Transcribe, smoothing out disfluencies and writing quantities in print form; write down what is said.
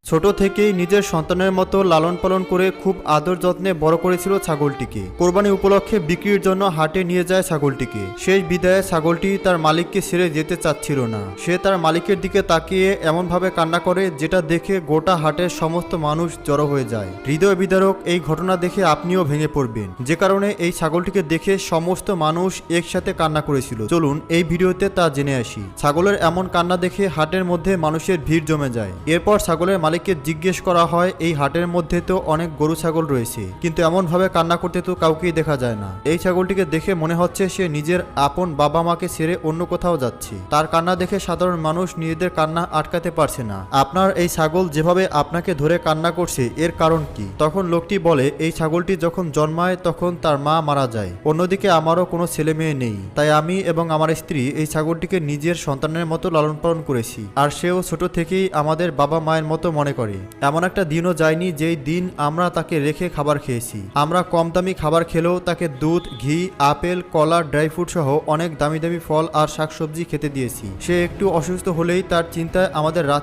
ছোট থেকেই নিজের সন্তানের মতো লালন পালন করে খুব আদর যত্নে বড় করেছিল ছাগলটিকে। কোরবানি উপলক্ষে বিক্রির জন্য হাটে নিয়ে যায় ছাগলটিকে। শেষ বিদায়ে ছাগলটি তার মালিককে ছেড়ে যেতে চাচ্ছিল না। সে তার মালিকের দিকে তাকিয়ে এমনভাবে কান্না করে যেটা দেখে গোটা হাটের সমস্ত মানুষ জড়ো হয়ে যায়। হৃদয় বিদারক এই ঘটনা দেখে আপনিও ভেঙে পড়বেন, যে কারণে এই ছাগলটিকে দেখে সমস্ত মানুষ একসাথে কান্না করেছিল। চলুন এই ভিডিওতে তা জেনে আসি। ছাগলের এমন কান্না দেখে হাটের মধ্যে মানুষের ভিড় জমে যায়। এরপর ছাগলের মালিককে জিজ্ঞেস করা হয়, এই হাটের মধ্যে তো অনেক গরু ছাগল রয়েছে, কিন্তু এমন ভাবে কান্না করতে তো কাউকেই দেখা যায় না। এই ছাগলটিকে দেখে মনে হচ্ছে সে নিজের আপন বাবা মাকে ছেড়ে অন্য কোথাও যাচ্ছে। তার কান্না দেখে সাধারণ মানুষ নিজেদের কান্না আটকাতে পারছে না। আপনার এই ছাগল যেভাবে আপনাকে ধরে কান্না করছে এর কারণ কি? তখন লোকটি বলে, এই ছাগলটি যখন জন্মায় তখন তার মা মারা যায়। অন্যদিকে আমারও কোনো ছেলে মেয়ে নেই, তাই আমি এবং আমার স্ত্রী এই ছাগলটিকে নিজের সন্তানের মতো লালন পালন করেছি। আর সেও ছোট থেকেই আমাদের বাবা মায়ের মতো মনে করে। এমন একটা দিনও যায়নি যেই দিন আমরা তাকে রেখে খাবার খেয়েছি। আমরা কম দামি খাবার খেলেও তাকে দুধ, ঘি, আপেল, কলা, ড্রাই ফ্রুট সহ অনেক দামি দামি ফল আর শাকসবজি খেতে দিয়েছি। সে একটু অসুস্থ হলেই তার চিন্তায় আমাদের রাত